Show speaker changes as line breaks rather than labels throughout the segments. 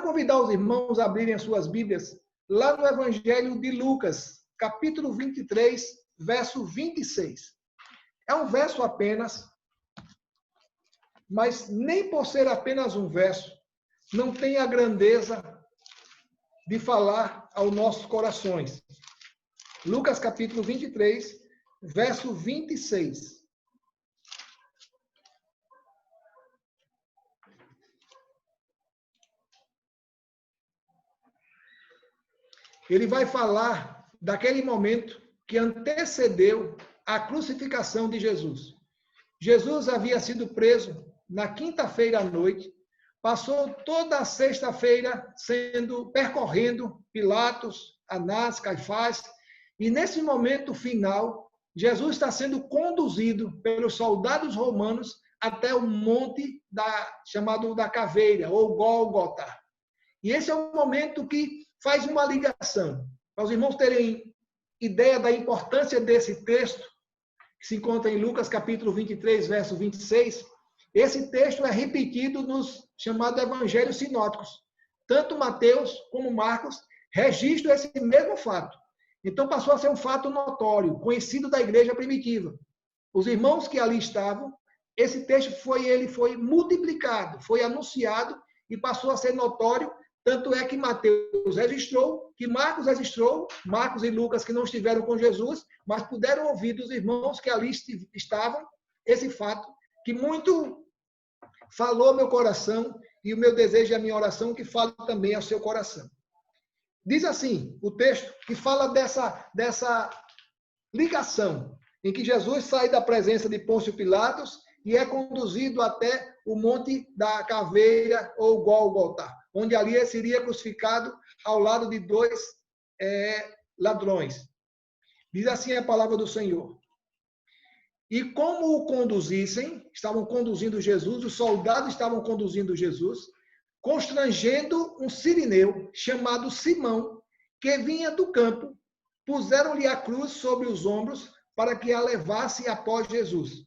convidar os irmãos a abrirem as suas Bíblias lá no Evangelho de Lucas, capítulo 23, verso 26. É um verso apenas, mas nem por ser apenas um verso, não tem a grandeza de falar aos nossos corações. Lucas capítulo 23, verso 26. Ele vai falar daquele momento que antecedeu a crucificação de Jesus. Jesus havia sido preso na quinta-feira à noite, passou toda a sexta-feira percorrendo Pilatos, Anás, Caifás, e nesse momento final, Jesus está sendo conduzido pelos soldados romanos até o monte chamado da Caveira, ou Gólgota. E esse é um momento que faz uma ligação. Para os irmãos terem ideia da importância desse texto, que se encontra em Lucas capítulo 23, verso 26, esse texto é repetido nos chamados evangelhos sinóticos. Tanto Mateus como Marcos registram esse mesmo fato. Então passou a ser um fato notório, conhecido da igreja primitiva. Os irmãos que ali estavam, esse texto foi multiplicado, foi anunciado e passou a ser notório. Tanto é que Mateus registrou, que Marcos registrou, Marcos e Lucas que não estiveram com Jesus, mas puderam ouvir dos irmãos que ali estavam esse fato, que muito falou meu coração, e o meu desejo e a minha oração que fale também ao seu coração. Diz assim, o texto que fala dessa ligação, em que Jesus sai da presença de Pôncio Pilatos e é conduzido até o monte da Caveira, ou Gólgota, onde ali ele seria crucificado ao lado de dois ladrões. Diz assim a palavra do Senhor. E como o conduzissem, estavam conduzindo Jesus, os soldados estavam conduzindo Jesus, constrangendo um sirineu chamado Simão, que vinha do campo, puseram-lhe a cruz sobre os ombros para que a levasse após Jesus.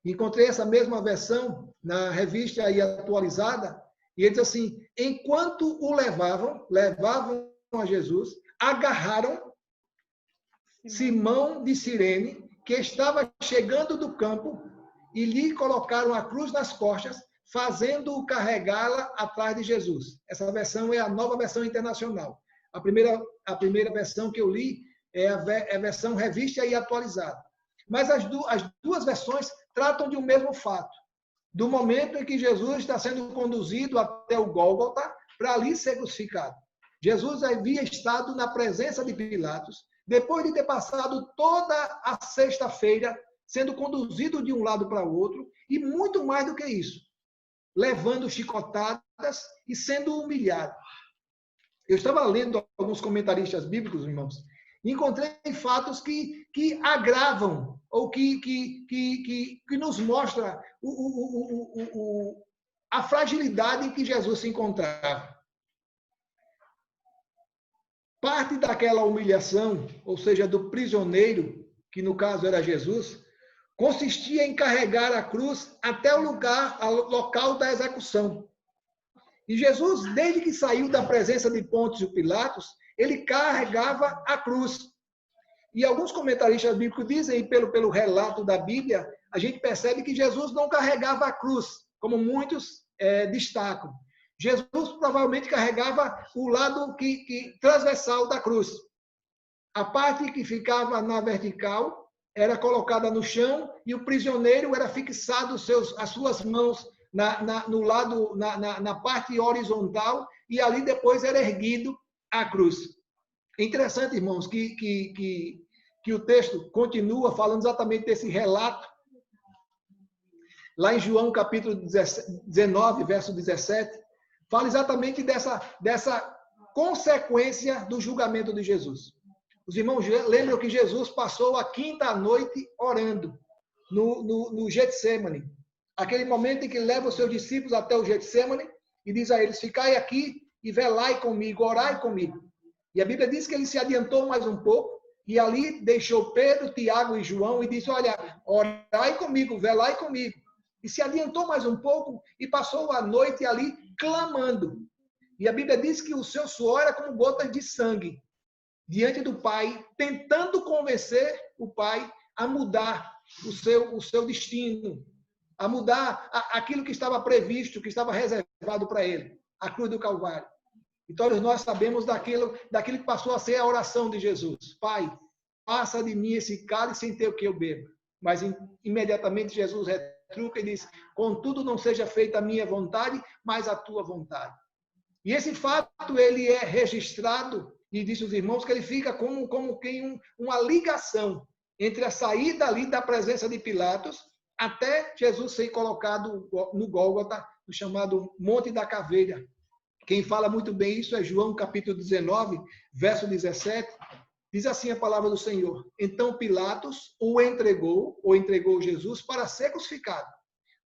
Encontrei essa mesma versão na revista aí atualizada, e ele diz assim, enquanto o levavam a Jesus, agarraram Simão de Cirene, que estava chegando do campo, e lhe colocaram a cruz nas costas, fazendo-o carregá-la atrás de Jesus. Essa versão é a Nova Versão Internacional. A primeira versão que eu li é a versão revista e atualizada. Mas as duas versões tratam de um mesmo fato. Do momento em que Jesus está sendo conduzido até o Gólgota para ali ser crucificado. Jesus havia estado na presença de Pilatos, depois de ter passado toda a sexta-feira sendo conduzido de um lado para o outro, e muito mais do que isso, levando chicotadas e sendo humilhado. Eu estava lendo alguns comentaristas bíblicos, irmãos, e encontrei fatos que agravam, ou que nos mostra a fragilidade em que Jesus se encontrava. Parte daquela humilhação, ou seja, do prisioneiro, que no caso era Jesus, consistia em carregar a cruz até o local da execução. E Jesus, desde que saiu da presença de Pôncio Pilatos, ele carregava a cruz. E alguns comentaristas bíblicos dizem, e pelo relato da Bíblia, a gente percebe que Jesus não carregava a cruz, como muitos destacam. Jesus provavelmente carregava o lado transversal da cruz. A parte que ficava na vertical era colocada no chão e o prisioneiro era fixado as suas mãos na parte horizontal e ali depois era erguido a cruz. É interessante, irmãos, que o texto continua falando exatamente desse relato. Lá em João capítulo 19, verso 17, fala exatamente dessa consequência do julgamento de Jesus. Os irmãos lembram que Jesus passou a quinta noite orando no Getsemane. Aquele momento em que leva os seus discípulos até o Getsemane e diz a eles, ficai aqui e velai comigo, orai comigo. E a Bíblia diz que ele se adiantou mais um pouco e ali deixou Pedro, Tiago e João e disse, olha, orai comigo, velai comigo. E se adiantou mais um pouco e passou a noite ali clamando. E a Bíblia diz que o seu suor era como gotas de sangue diante do Pai, tentando convencer o Pai a mudar o seu destino, a mudar aquilo que estava previsto, que estava reservado para ele, a cruz do Calvário. Então, nós sabemos daquilo que passou a ser a oração de Jesus. Pai, passa de mim esse cálice sem ter o que eu bebo. Mas imediatamente Jesus retruca e diz, contudo não seja feita a minha vontade, mas a tua vontade. E esse fato, ele é registrado, e disse os irmãos, que ele fica como quem uma ligação entre a saída ali da presença de Pilatos até Jesus ser colocado no Gólgota, no chamado Monte da Caveira. Quem fala muito bem isso é João, capítulo 19, verso 17. Diz assim a palavra do Senhor. Então Pilatos o entregou, ou entregou Jesus, para ser crucificado.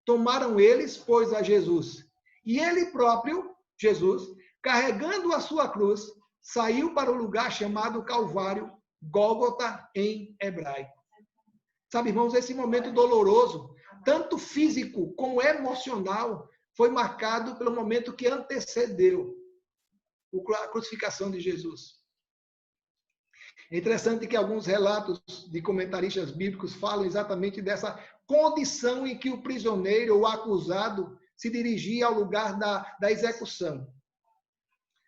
Tomaram eles, pois, a Jesus. E ele próprio, Jesus, carregando a sua cruz, saiu para o lugar chamado Calvário, Gólgota em hebraico. Sabe, irmãos, esse momento doloroso, tanto físico como emocional, foi marcado pelo momento que antecedeu a crucificação de Jesus. É interessante que alguns relatos de comentaristas bíblicos falam exatamente dessa condição em que o prisioneiro ou acusado se dirigia ao lugar da execução.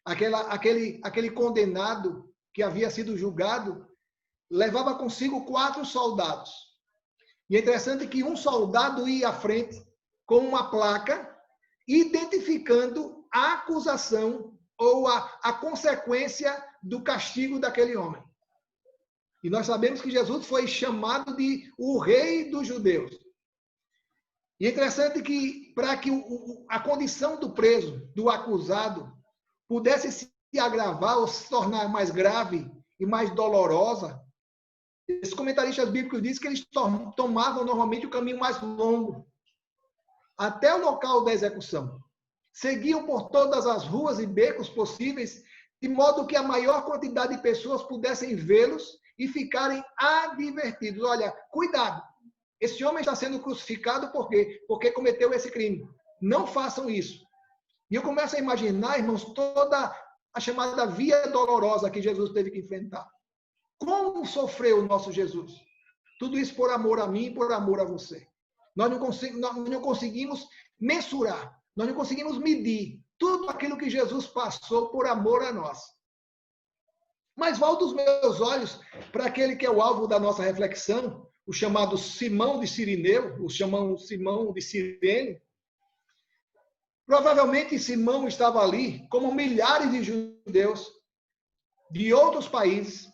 Aquele condenado que havia sido julgado levava consigo 4 soldados. E é interessante que um soldado ia à frente com uma placa identificando a acusação ou a consequência do castigo daquele homem. E nós sabemos que Jesus foi chamado de o rei dos judeus. E é interessante que, para que a condição do preso, do acusado, pudesse se agravar ou se tornar mais grave e mais dolorosa, esses comentaristas bíblicos dizem que eles tomavam normalmente o caminho mais longo, até o local da execução. Seguiam por todas as ruas e becos possíveis, de modo que a maior quantidade de pessoas pudessem vê-los e ficarem advertidos. Olha, cuidado, esse homem está sendo crucificado por quê? Porque cometeu esse crime. Não façam isso. E eu começo a imaginar, irmãos, toda a chamada via dolorosa que Jesus teve que enfrentar. Como sofreu o nosso Jesus? Tudo isso por amor a mim e por amor a você. Nós não conseguimos mensurar, nós não conseguimos medir tudo aquilo que Jesus passou por amor a nós. Mas volto os meus olhos para aquele que é o alvo da nossa reflexão, o chamado Simão de Cirineu, o chamado Simão de Cirene. Provavelmente Simão estava ali, como milhares de judeus de outros países,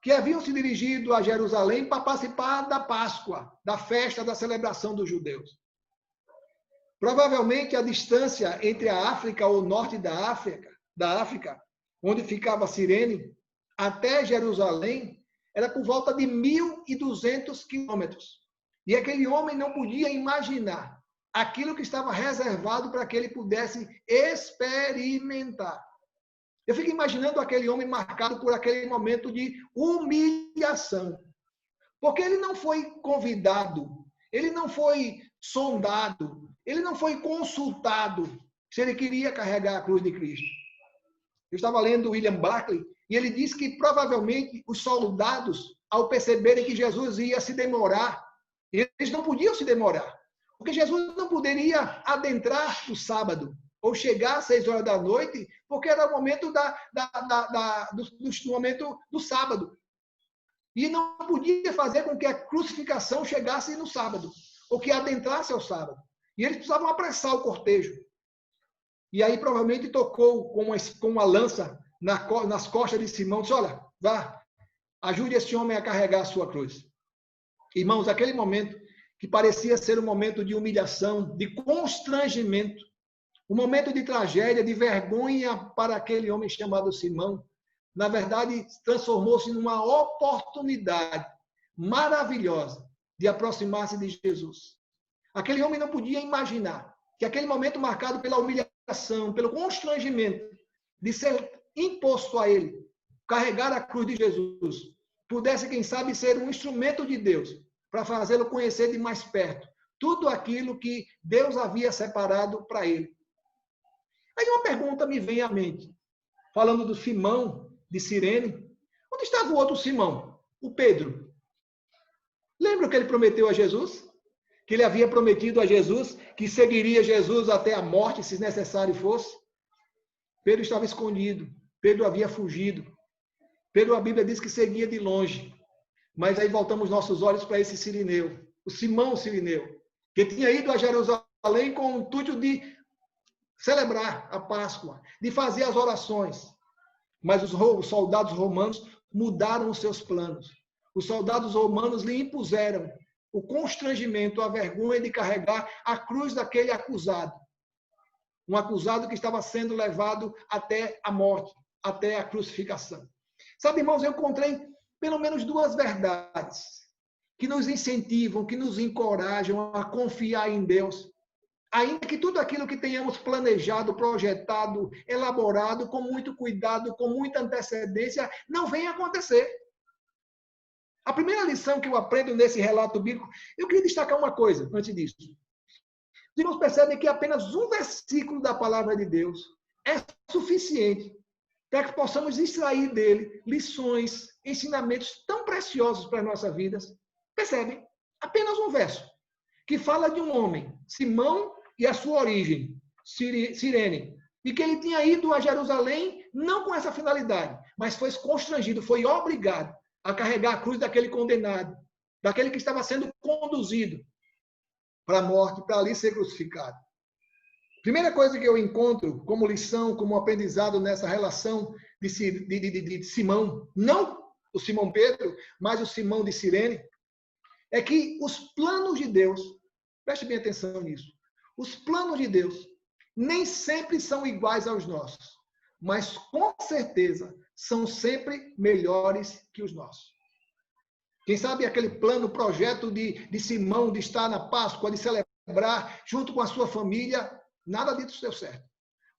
que haviam se dirigido a Jerusalém para participar da Páscoa, da festa da celebração dos judeus. Provavelmente a distância entre a África ou o norte da África, onde ficava Cirene, até Jerusalém, era por volta de 1.200 quilômetros. E aquele homem não podia imaginar aquilo que estava reservado para que ele pudesse experimentar. Eu fico imaginando aquele homem marcado por aquele momento de humilhação. Porque ele não foi convidado, ele não foi sondado, ele não foi consultado se ele queria carregar a cruz de Cristo. Eu estava lendo William Barclay e ele diz que provavelmente os soldados, ao perceberem que Jesus ia se demorar, eles não podiam se demorar, porque Jesus não poderia adentrar o sábado ou chegar às 6 horas da noite, porque era o momento do momento do sábado. E não podia fazer com que a crucificação chegasse no sábado, ou que adentrasse ao sábado. E eles precisavam apressar o cortejo. E aí provavelmente tocou com uma lança nas costas de Simão, disse, olha, vá, ajude esse homem a carregar a sua cruz. Irmãos, aquele momento que parecia ser um momento de humilhação, de constrangimento, um momento de tragédia, de vergonha para aquele homem chamado Simão, na verdade, transformou-se numa oportunidade maravilhosa de aproximar-se de Jesus. Aquele homem não podia imaginar que aquele momento marcado pela humilhação, pelo constrangimento de ser imposto a ele, carregar a cruz de Jesus, pudesse, quem sabe, ser um instrumento de Deus para fazê-lo conhecer de mais perto tudo aquilo que Deus havia separado para ele. Aí uma pergunta me vem à mente, falando do Simão de Cirene. Onde estava o outro Simão? O Pedro. Lembra o que ele prometeu a Jesus? Que ele havia prometido a Jesus que seguiria Jesus até a morte, se necessário fosse? Pedro estava escondido. Pedro havia fugido. Pedro, a Bíblia diz que seguia de longe. Mas aí voltamos nossos olhos para esse Cirineu, o Simão Cirineu, que tinha ido a Jerusalém com o intuito de celebrar a Páscoa, de fazer as orações. Mas os soldados romanos mudaram os seus planos. Os soldados romanos lhe impuseram o constrangimento, a vergonha de carregar a cruz daquele acusado. Um acusado que estava sendo levado até a morte, até a crucificação. Sabe, irmãos, eu encontrei pelo menos duas verdades que nos incentivam, que nos encorajam a confiar em Deus. Ainda que tudo aquilo que tenhamos planejado, projetado, elaborado, com muito cuidado, com muita antecedência, não venha acontecer. A primeira lição que eu aprendo nesse relato bíblico, eu queria destacar uma coisa antes disso. Os irmãos percebem que apenas um versículo da palavra de Deus é suficiente para que possamos extrair dele lições, ensinamentos tão preciosos para as nossas vidas. Percebem? Apenas um verso que fala de um homem, Simão, e a sua origem, Cirene, e que ele tinha ido a Jerusalém não com essa finalidade, mas foi constrangido, foi obrigado a carregar a cruz daquele condenado, daquele que estava sendo conduzido para a morte, para ali ser crucificado. Primeira coisa que eu encontro como lição, como aprendizado nessa relação de Simão, não o Simão Pedro, mas o Simão de Cirene, é que os planos de Deus, preste bem atenção nisso, os planos de Deus nem sempre são iguais aos nossos, mas com certeza são sempre melhores que os nossos. Quem sabe aquele plano, projeto de Simão de estar na Páscoa, de celebrar junto com a sua família, nada disso deu certo.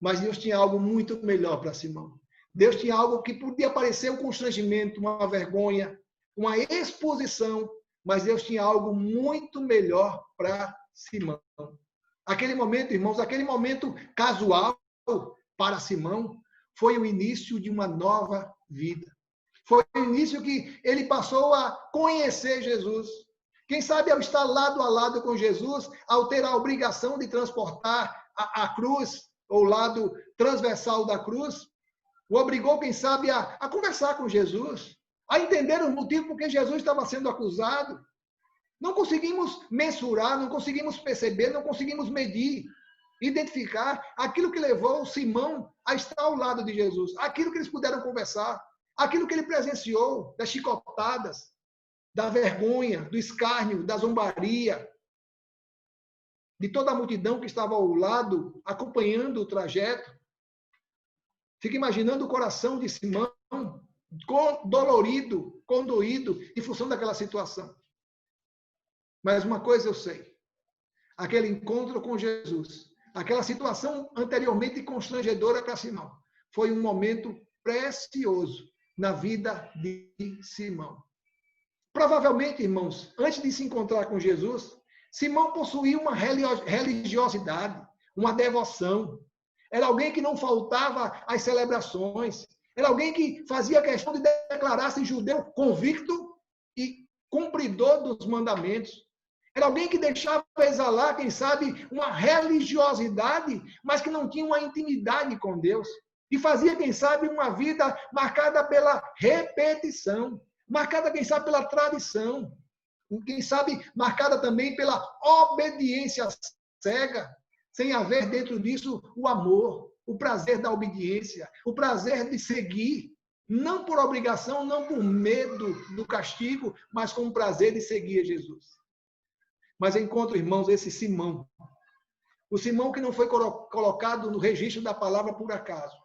Mas Deus tinha algo muito melhor para Simão. Deus tinha algo que podia parecer um constrangimento, uma vergonha, uma exposição, mas Deus tinha algo muito melhor para Simão. Aquele momento, irmãos, aquele momento casual para Simão foi o início de uma nova vida. Foi o início que ele passou a conhecer Jesus. Quem sabe ao estar lado a lado com Jesus, ao ter a obrigação de transportar a cruz, ou o lado transversal da cruz, o obrigou, quem sabe, a conversar com Jesus, a entender o motivo por que Jesus estava sendo acusado. Não conseguimos mensurar, não conseguimos perceber, não conseguimos medir, identificar aquilo que levou Simão a estar ao lado de Jesus, aquilo que eles puderam conversar, aquilo que ele presenciou, das chicotadas, da vergonha, do escárnio, da zombaria, de toda a multidão que estava ao lado, acompanhando o trajeto. Fica imaginando o coração de Simão, dolorido, condoído, em função daquela situação. Mas uma coisa eu sei, aquele encontro com Jesus, aquela situação anteriormente constrangedora para Simão, foi um momento precioso na vida de Simão. Provavelmente, irmãos, antes de se encontrar com Jesus, Simão possuía uma religiosidade, uma devoção. Era alguém que não faltava às celebrações. Era alguém que fazia questão de declarar-se judeu convicto e cumpridor dos mandamentos. Era alguém que deixava exalar, quem sabe, uma religiosidade, mas que não tinha uma intimidade com Deus. E fazia, quem sabe, uma vida marcada pela repetição, marcada, quem sabe, pela tradição, quem sabe, marcada também pela obediência cega, sem haver dentro disso o amor, o prazer da obediência, o prazer de seguir, não por obrigação, não por medo do castigo, mas com o prazer de seguir a Jesus. Mas encontro, irmãos, esse Simão. O Simão que não foi colocado no registro da palavra por acaso.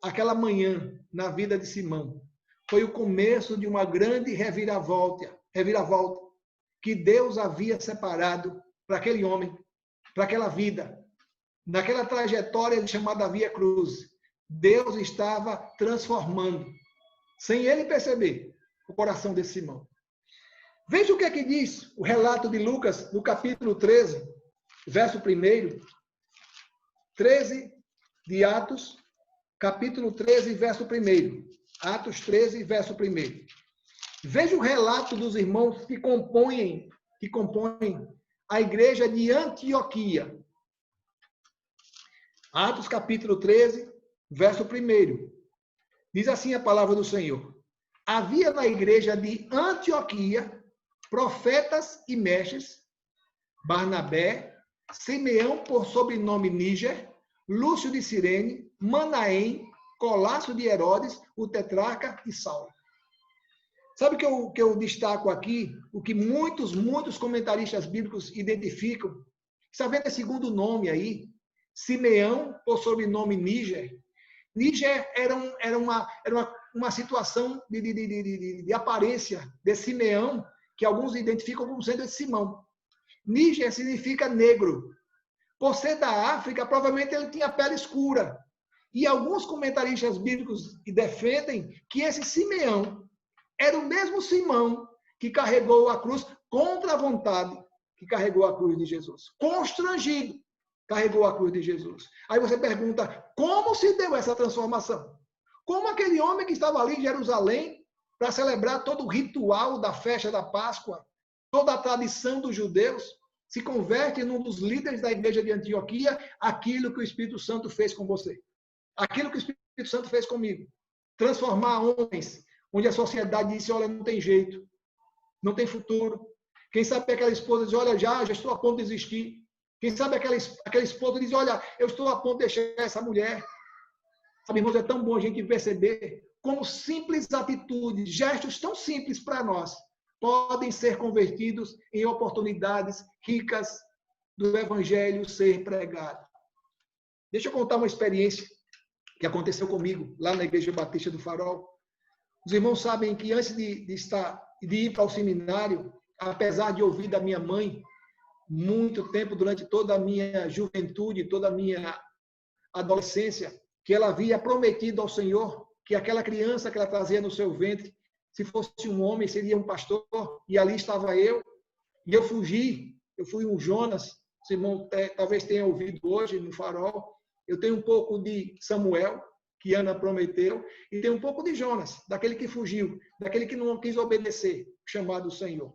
Aquela manhã, na vida de Simão, foi o começo de uma grande reviravolta, que Deus havia separado para aquele homem, para aquela vida. Naquela trajetória chamada Via Cruz, Deus estava transformando, sem ele perceber, o coração de Simão. Veja o que é que diz o relato de Lucas, no capítulo 13, verso 1, 13 de Atos, capítulo 13, verso 1. Atos 13, verso 1. Veja o relato dos irmãos que compõem a igreja de Antioquia. Atos capítulo 13, verso 1. Diz assim a palavra do Senhor. Havia na igreja de Antioquia profetas e mestres, Barnabé, Simeão por sobrenome Níger, Lúcio de Cirene, Manaém, Colácio de Herodes, o tetrarca e Saulo. Sabe o que eu destaco aqui? O que muitos comentaristas bíblicos identificam? Está vendo esse segundo nome aí? Simeão, por sobrenome Níger. Níger era uma situação de aparência de Simeão, que alguns identificam como sendo esse Simão. Níger significa negro. Por ser da África, provavelmente ele tinha pele escura. E alguns comentaristas bíblicos defendem que esse Simeão era o mesmo Simão que carregou a cruz contra a vontade, que carregou a cruz de Jesus. Constrangido, carregou a cruz de Jesus. Aí você pergunta, como se deu essa transformação? Como aquele homem que estava ali em Jerusalém para celebrar todo o ritual da festa da Páscoa, toda a tradição dos judeus, se converte num dos líderes da igreja de Antioquia, aquilo que o Espírito Santo fez com você. Aquilo que o Espírito Santo fez comigo. Transformar homens onde a sociedade disse, olha, não tem jeito, não tem futuro. Quem sabe aquela esposa diz, olha, já estou a ponto de desistir. Quem sabe aquela esposa diz, olha, eu estou a ponto de deixar essa mulher. Sabe, irmãos, é tão bom a gente perceber como simples atitudes, gestos tão simples para nós, podem ser convertidos em oportunidades ricas do Evangelho ser pregado. Deixa eu contar uma experiência que aconteceu comigo lá na Igreja Batista do Farol. Os irmãos sabem que antes de ir para o seminário, apesar de ouvir da minha mãe, muito tempo, durante toda a minha juventude, toda a minha adolescência, que ela havia prometido ao Senhor que aquela criança que ela trazia no seu ventre, se fosse um homem, seria um pastor, e ali estava eu, e eu fugi, eu fui um Jonas, os irmãos talvez tenham ouvido hoje no Farol, eu tenho um pouco de Samuel, que Ana prometeu, e tem um pouco de Jonas, daquele que fugiu, daquele que não quis obedecer, chamado Senhor.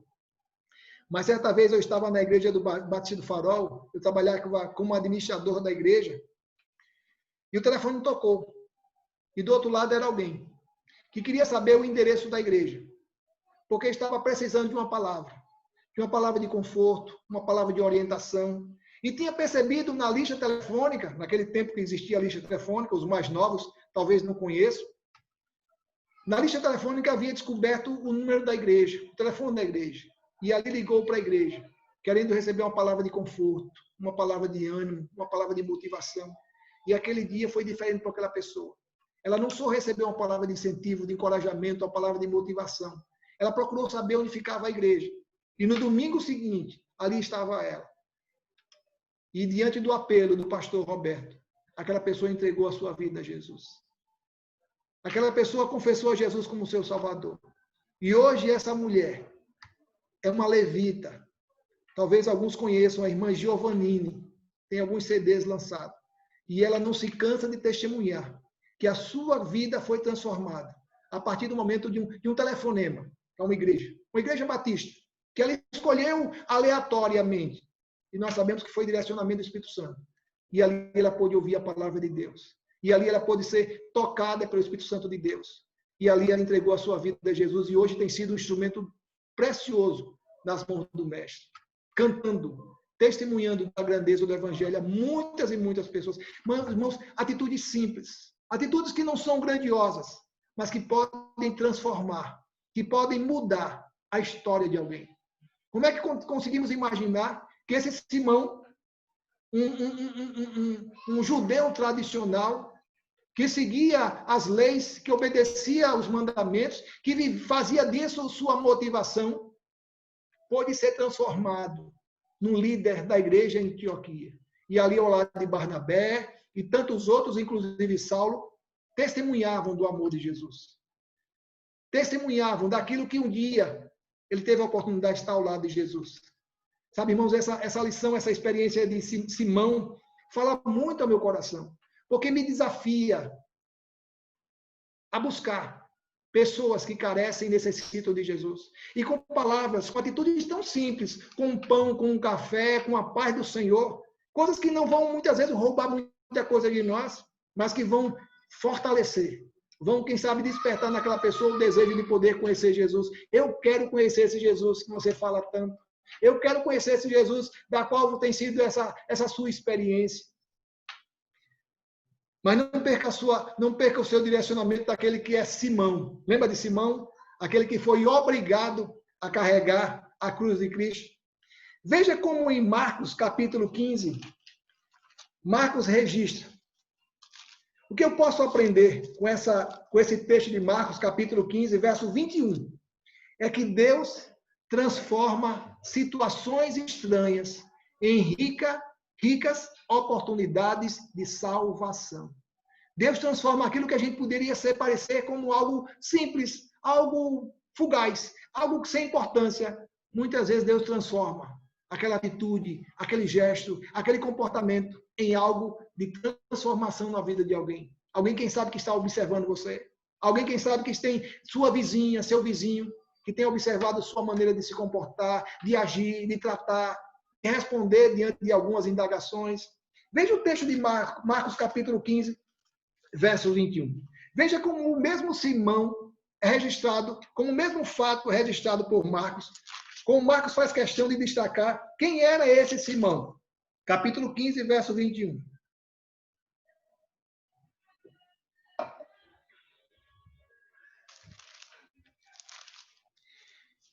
Mas certa vez eu estava na igreja do Batista do Farol, eu trabalhava como administrador da igreja, e o telefone tocou. E do outro lado era alguém que queria saber o endereço da igreja, porque estava precisando de uma palavra de conforto, uma palavra de orientação. E tinha percebido na lista telefônica, naquele tempo que existia a lista telefônica, os mais novos talvez não conheçam, na lista telefônica havia descoberto o número da igreja, o telefone da igreja. E ali ligou para a igreja, querendo receber uma palavra de conforto, uma palavra de ânimo, uma palavra de motivação. E aquele dia foi diferente para aquela pessoa. Ela não só recebeu uma palavra de incentivo, de encorajamento, uma palavra de motivação. Ela procurou saber onde ficava a igreja. E no domingo seguinte, ali estava ela. E diante do apelo do pastor Roberto, aquela pessoa entregou a sua vida a Jesus. Aquela pessoa confessou a Jesus como seu Salvador. E hoje essa mulher é uma levita. Talvez alguns conheçam a irmã Giovannini. Tem alguns CDs lançados. E ela não se cansa de testemunhar que a sua vida foi transformada a partir do momento de um telefonema a uma igreja batista, que ela escolheu aleatoriamente. E nós sabemos que foi direcionamento do Espírito Santo. E ali ela pôde ouvir a palavra de Deus. E ali ela pôde ser tocada pelo Espírito Santo de Deus. E ali ela entregou a sua vida a Jesus e hoje tem sido um instrumento precioso nas mãos do Mestre. Cantando, testemunhando da grandeza do Evangelho a muitas e muitas pessoas. Irmãos, atitudes simples. Atitudes que não são grandiosas, mas que podem transformar, que podem mudar a história de alguém. Como é que conseguimos imaginar que esse Simão, um judeu tradicional, que seguia as leis, que obedecia aos mandamentos, que fazia disso sua motivação, pôde ser transformado num líder da igreja em Antioquia. E ali ao lado de Barnabé e tantos outros, inclusive Saulo, testemunhavam do amor de Jesus. Testemunhavam daquilo que um dia ele teve a oportunidade de estar ao lado de Jesus. Sabe, irmãos, essa lição, essa experiência de Simão fala muito ao meu coração. porque me desafia a buscar pessoas que carecem e necessitam de Jesus. E com palavras, com atitudes tão simples, com um pão, com um café, com a paz do Senhor, coisas que não vão muitas vezes roubar muita coisa de nós, mas que vão fortalecer, vão, quem sabe, despertar naquela pessoa o desejo de poder conhecer Jesus. Eu quero conhecer esse Jesus que você fala tanto. Eu quero conhecer esse Jesus da qual tem sido essa sua experiência. Mas não perca o seu direcionamento daquele que é Simão. Lembra de Simão? Aquele que foi obrigado a carregar a cruz de Cristo. Veja como em Marcos, capítulo 15, Marcos registra. O que eu posso aprender com esse texto de Marcos, capítulo 15, verso 21? É que Deus transforma situações estranhas em ricas oportunidades de salvação. Deus transforma aquilo que a gente poderia parecer como algo simples, algo fugaz, algo sem importância. Muitas vezes Deus transforma aquela atitude, aquele gesto, aquele comportamento em algo de transformação na vida de alguém. Alguém, quem sabe, que está observando você. Alguém, quem sabe, que tem sua vizinha, seu vizinho, que tem observado sua maneira de se comportar, de agir, de tratar, de responder diante de algumas indagações. Veja o texto de Marcos capítulo 15, verso 21. Veja como o mesmo Simão é registrado, como o mesmo fato é registrado por Marcos, como Marcos faz questão de destacar quem era esse Simão. Capítulo 15, verso 21.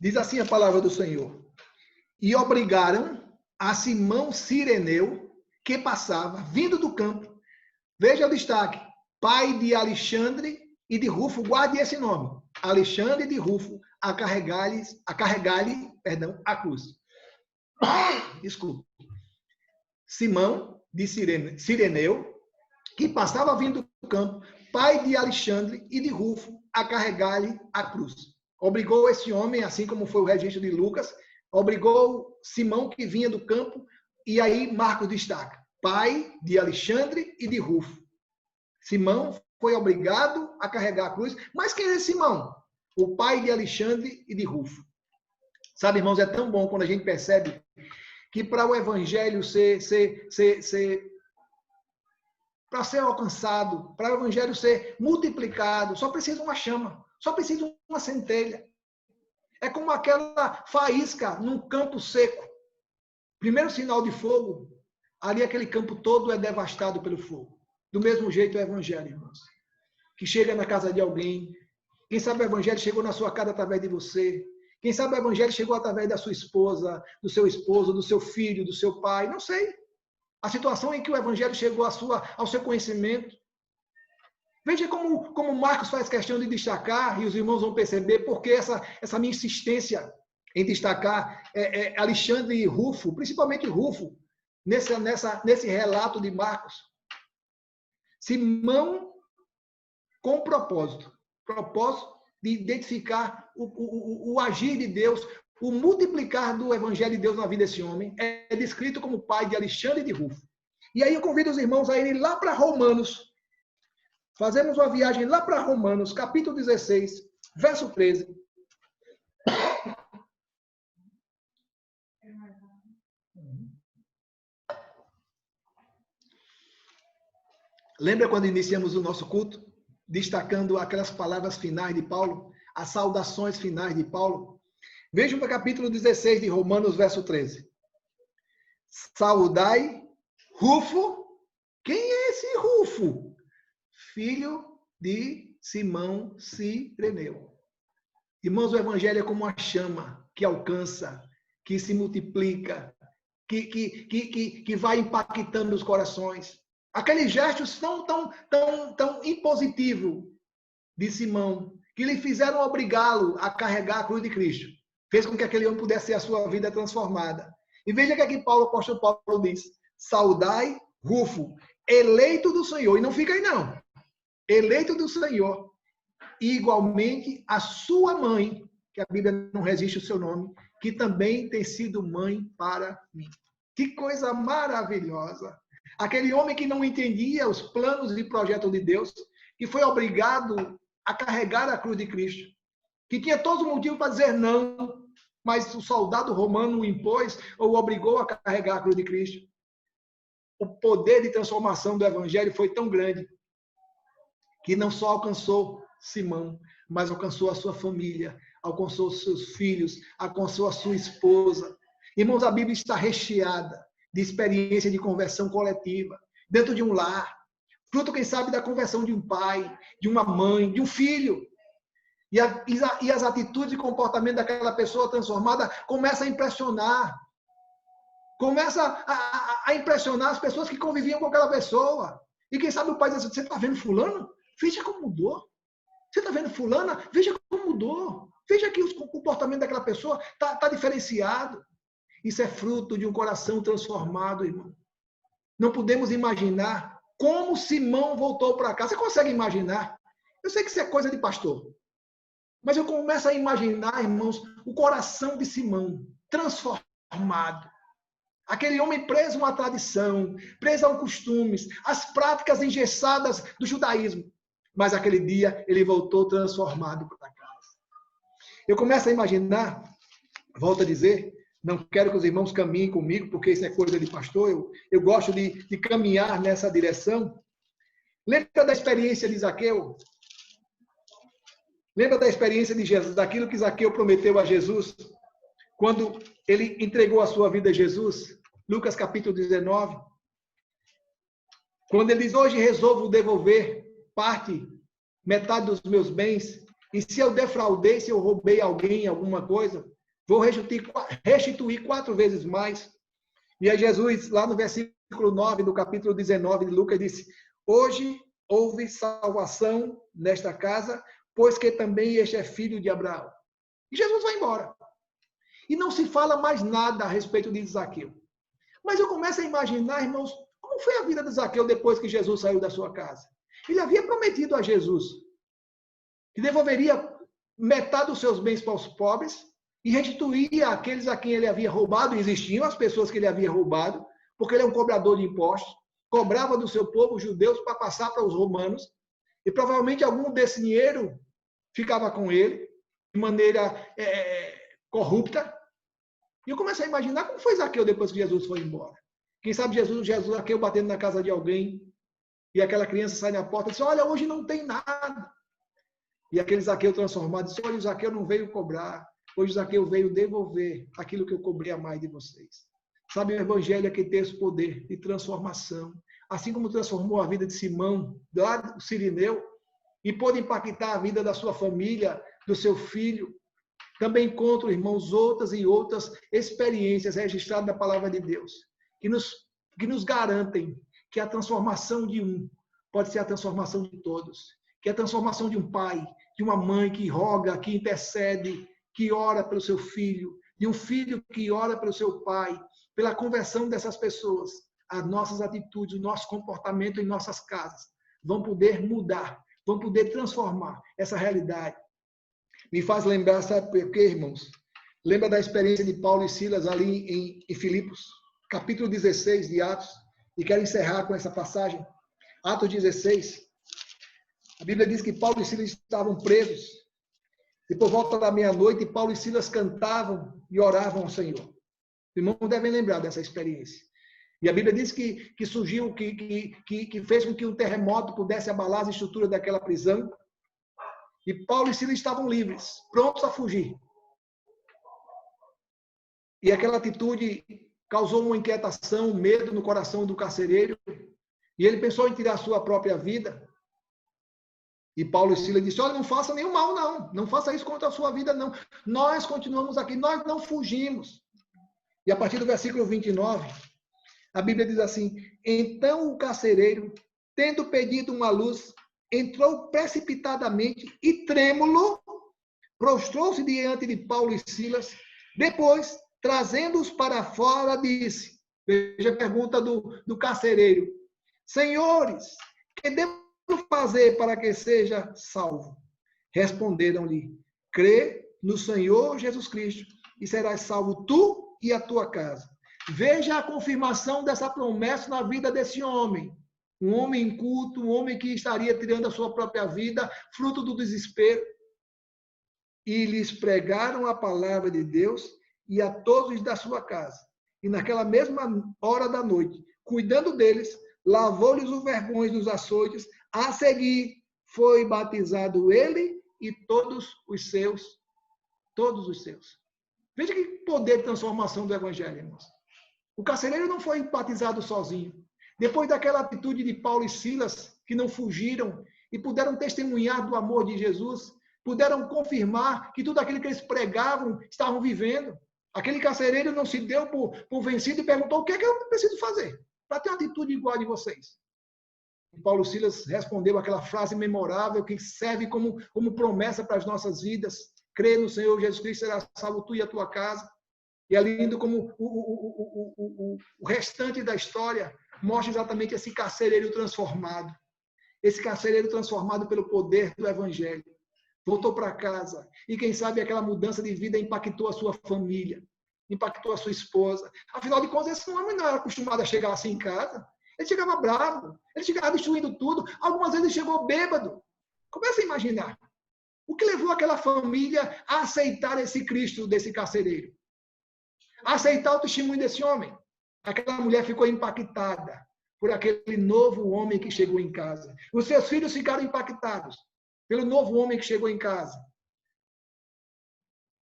Diz assim a palavra do Senhor. E obrigaram a Simão Cireneu, que passava, vindo do campo. Veja o destaque. Pai de Alexandre e de Rufo, guarde esse nome. Alexandre de Rufo, a carregar-lhe a cruz. Desculpa. Simão de Cireneu, que passava vindo do campo, pai de Alexandre e de Rufo, a carregar-lhe a cruz. Obrigou esse homem, assim como foi o registro de Lucas, obrigou Simão, que vinha do campo, e aí Marcos destaca, pai de Alexandre e de Rufo. Simão foi obrigado a carregar a cruz, mas quem é Simão? O pai de Alexandre e de Rufo. Sabe, irmãos, é tão bom quando a gente percebe que para o evangelho para ser alcançado, para o evangelho ser multiplicado, só precisa uma chama, só precisa uma centelha. É como aquela faísca num campo seco. Primeiro sinal de fogo, ali aquele campo todo é devastado pelo fogo. Do mesmo jeito é o evangelho, irmãos. Que chega na casa de alguém. Quem sabe o evangelho chegou na sua casa através de você. Quem sabe o evangelho chegou através da sua esposa, do seu esposo, do seu filho, do seu pai. Não sei. A situação em que o evangelho chegou ao seu conhecimento. Veja como Marcos faz questão de destacar, e os irmãos vão perceber porque essa minha insistência em destacar Alexandre e Rufo, principalmente Rufo, nesse relato de Marcos. Simão com propósito de identificar o agir de Deus, o multiplicar do evangelho de Deus na vida desse homem, é descrito como pai de Alexandre e de Rufo. E aí eu convido os irmãos a irem lá para Romanos. Fazemos uma viagem lá para Romanos, capítulo 16, verso 13. Lembra quando iniciamos o nosso culto? Destacando aquelas palavras finais de Paulo, as saudações finais de Paulo. Vejam para o capítulo 16 de Romanos, verso 13. Saudai Rufo. Quem é esse Rufo? Filho de Simão Cireneu. Irmãos, o evangelho é como uma chama que alcança, que se multiplica, que vai impactando os corações. Aqueles gestos tão impositivo de Simão, que lhe fizeram obrigá-lo a carregar a cruz de Cristo, fez com que aquele homem pudesse ter a sua vida transformada. E veja que aqui o apóstolo Paulo diz, saudai Rufo, eleito do Senhor. E não fica aí não. Eleito do Senhor. E igualmente a sua mãe, que a Bíblia não resiste o seu nome, que também tem sido mãe para mim. Que coisa maravilhosa. Aquele homem que não entendia os planos e projetos de Deus, que foi obrigado a carregar a cruz de Cristo, que tinha todos os motivos para dizer não, mas o soldado romano o impôs ou o obrigou a carregar a cruz de Cristo. O poder de transformação do evangelho foi tão grande que não só alcançou Simão, mas alcançou a sua família, alcançou os seus filhos, alcançou a sua esposa. Irmãos, a Bíblia está recheada de experiência de conversão coletiva, dentro de um lar, fruto, quem sabe, da conversão de um pai, de uma mãe, de um filho. E as atitudes e comportamento daquela pessoa transformada começa a impressionar. Começa a impressionar as pessoas que conviviam com aquela pessoa. E quem sabe o pai diz assim, você está vendo fulano? Veja como mudou. Você está vendo fulana? Veja como mudou. Veja que o comportamento daquela pessoa está diferenciado. Isso é fruto de um coração transformado, irmão. Não podemos imaginar como Simão voltou para cá. Você consegue imaginar? Eu sei que isso é coisa de pastor. Mas eu começo a imaginar, irmãos, o coração de Simão transformado. Aquele homem preso a uma tradição, preso a costumes, às práticas engessadas do judaísmo. Mas aquele dia ele voltou transformado para casa. Eu começo a imaginar, volto a dizer, não quero que os irmãos caminhem comigo, porque isso é coisa de pastor, eu gosto de caminhar nessa direção. Lembra da experiência de Zaqueu? Lembra da experiência de Jesus, daquilo que Zaqueu prometeu a Jesus, quando ele entregou a sua vida a Jesus? Lucas capítulo 19. Quando ele diz, hoje resolvo devolver metade dos meus bens, e se eu defraudei, se eu roubei alguém, alguma coisa, vou restituir 4 vezes mais. E aí Jesus, lá no versículo 9 do capítulo 19 de Lucas, disse, hoje houve salvação nesta casa, pois que também este é filho de Abraão. E Jesus vai embora. E não se fala mais nada a respeito de Zaqueu. Mas eu começo a imaginar, irmãos, como foi a vida de Zaqueu depois que Jesus saiu da sua casa. Ele havia prometido a Jesus que devolveria metade dos seus bens para os pobres e restituiria aqueles a quem ele havia roubado, e existiam as pessoas que ele havia roubado, porque ele é um cobrador de impostos, cobrava do seu povo, os judeus, para passar para os romanos, e provavelmente algum desse dinheiro ficava com ele, de maneira corrupta. E eu começo a imaginar como foi Zaqueu depois que Jesus foi embora. Quem sabe Zaqueu batendo na casa de alguém, e aquela criança sai na porta e diz, olha, hoje não tem nada. E aquele Zaqueu transformado diz, olha, o Zaqueu não veio cobrar, hoje o Zaqueu veio devolver aquilo que eu cobrei a mais de vocês. Sabe, o evangelho é que tem esse poder de transformação. Assim como transformou a vida de Simão, lá do Cirineu, e pôde impactar a vida da sua família, do seu filho. Também encontro, irmãos, outras e outras experiências registradas na palavra de Deus, que nos garantem que a transformação de um pode ser a transformação de todos, que a transformação de um pai, de uma mãe que roga, que intercede, que ora pelo seu filho, de um filho que ora pelo seu pai, pela conversão dessas pessoas, as nossas atitudes, o nosso comportamento em nossas casas vão poder mudar, vão poder transformar essa realidade. Me faz lembrar, sabe por quê, irmãos? Lembra da experiência de Paulo e Silas ali em Filipos, capítulo 16 de Atos, e quero encerrar com essa passagem. Atos 16, a Bíblia diz que Paulo e Silas estavam presos, e por volta da meia-noite, Paulo e Silas cantavam e oravam ao Senhor. Os irmãos devem lembrar dessa experiência. E a Bíblia diz que surgiu, que fez com que um terremoto pudesse abalar as estruturas daquela prisão. E Paulo e Silas estavam livres, prontos a fugir. E aquela atitude causou uma inquietação, um medo no coração do carcereiro. E ele pensou em tirar a sua própria vida. E Paulo e Silas disse, olha, não faça nenhum mal, não. Não faça isso contra a sua vida, não. Nós continuamos aqui, nós não fugimos. E a partir do versículo 29, a Bíblia diz assim, então o carcereiro, tendo pedido uma luz, entrou precipitadamente e trêmulo, prostrou-se diante de Paulo e Silas. Depois, trazendo-os para fora, disse, veja a pergunta do carcereiro, senhores, que devo fazer para que seja salvo? Responderam-lhe, crê no Senhor Jesus Cristo e serás salvo tu e a tua casa. Veja a confirmação dessa promessa na vida desse homem. Um homem inculto, um homem que estaria tirando a sua própria vida, fruto do desespero. E lhes pregaram a palavra de Deus e a todos da sua casa. E naquela mesma hora da noite, cuidando deles, lavou-lhes os vergões dos açoites. A seguir, foi batizado ele e todos os seus. Todos os seus. Veja que poder de transformação do evangelho, irmãos. O carcereiro não foi batizado sozinho. Depois daquela atitude de Paulo e Silas, que não fugiram e puderam testemunhar do amor de Jesus, puderam confirmar que tudo aquilo que eles pregavam estavam vivendo. Aquele carcereiro não se deu por vencido e perguntou: o que é que eu preciso fazer para ter uma atitude igual a de vocês? E Paulo e Silas respondeu aquela frase memorável que serve como promessa para as nossas vidas: crê no Senhor Jesus Cristo, será salvo tu e a tua casa. E é lindo como o restante da história mostra exatamente esse carcereiro transformado. Esse carcereiro transformado pelo poder do evangelho. Voltou para casa. E quem sabe aquela mudança de vida impactou a sua família. Impactou a sua esposa. Afinal de contas, esse homem não era acostumado a chegar assim em casa. Ele chegava bravo. Ele chegava destruindo tudo. Algumas vezes ele chegou bêbado. Começa a imaginar. O que levou aquela família a aceitar esse Cristo desse carcereiro? A aceitar o testemunho desse homem. Aquela mulher ficou impactada por aquele novo homem que chegou em casa. Os seus filhos ficaram impactados pelo novo homem que chegou em casa.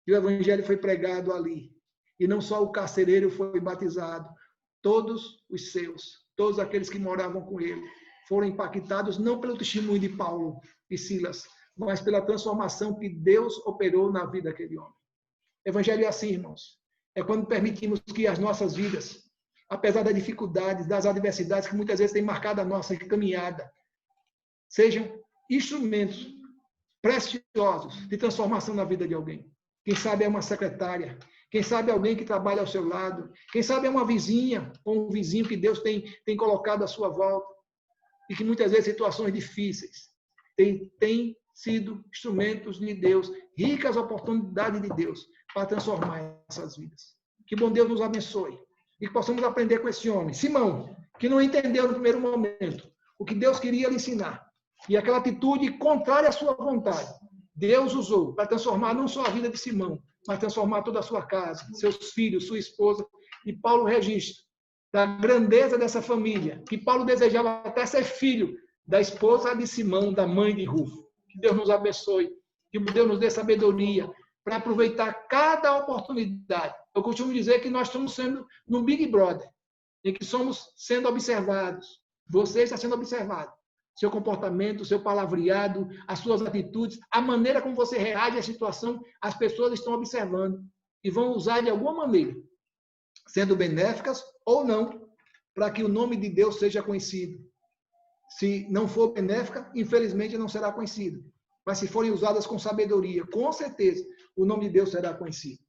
E o evangelho foi pregado ali. E não só o carcereiro foi batizado, todos os seus, todos aqueles que moravam com ele, foram impactados não pelo testemunho de Paulo e Silas, mas pela transformação que Deus operou na vida daquele homem. O evangelho é assim, irmãos. É quando permitimos que as nossas vidas, apesar das dificuldades, das adversidades que muitas vezes têm marcado a nossa caminhada, sejam instrumentos preciosos de transformação na vida de alguém. Quem sabe é uma secretária, quem sabe é alguém que trabalha ao seu lado, quem sabe é uma vizinha ou um vizinho que Deus tem colocado à sua volta e que muitas vezes situações difíceis têm sido instrumentos de Deus, ricas oportunidades de Deus para transformar essas vidas. Que bom Deus nos abençoe e que possamos aprender com esse homem, Simão, que não entendeu no primeiro momento o que Deus queria lhe ensinar. E aquela atitude contrária à sua vontade, Deus usou para transformar não só a vida de Simão, mas transformar toda a sua casa, seus filhos, sua esposa. E Paulo registra da grandeza dessa família, que Paulo desejava até ser filho da esposa de Simão, da mãe de Rufo. Que Deus nos abençoe, que Deus nos dê sabedoria para aproveitar cada oportunidade. Eu costumo dizer que nós estamos sendo no Big Brother, em que somos sendo observados. Você está sendo observado. Seu comportamento, seu palavreado, as suas atitudes, a maneira como você reage à situação, as pessoas estão observando e vão usar de alguma maneira, sendo benéficas ou não, para que o nome de Deus seja conhecido. Se não for benéfica, infelizmente não será conhecido. Mas se forem usadas com sabedoria, com certeza, o nome de Deus será conhecido.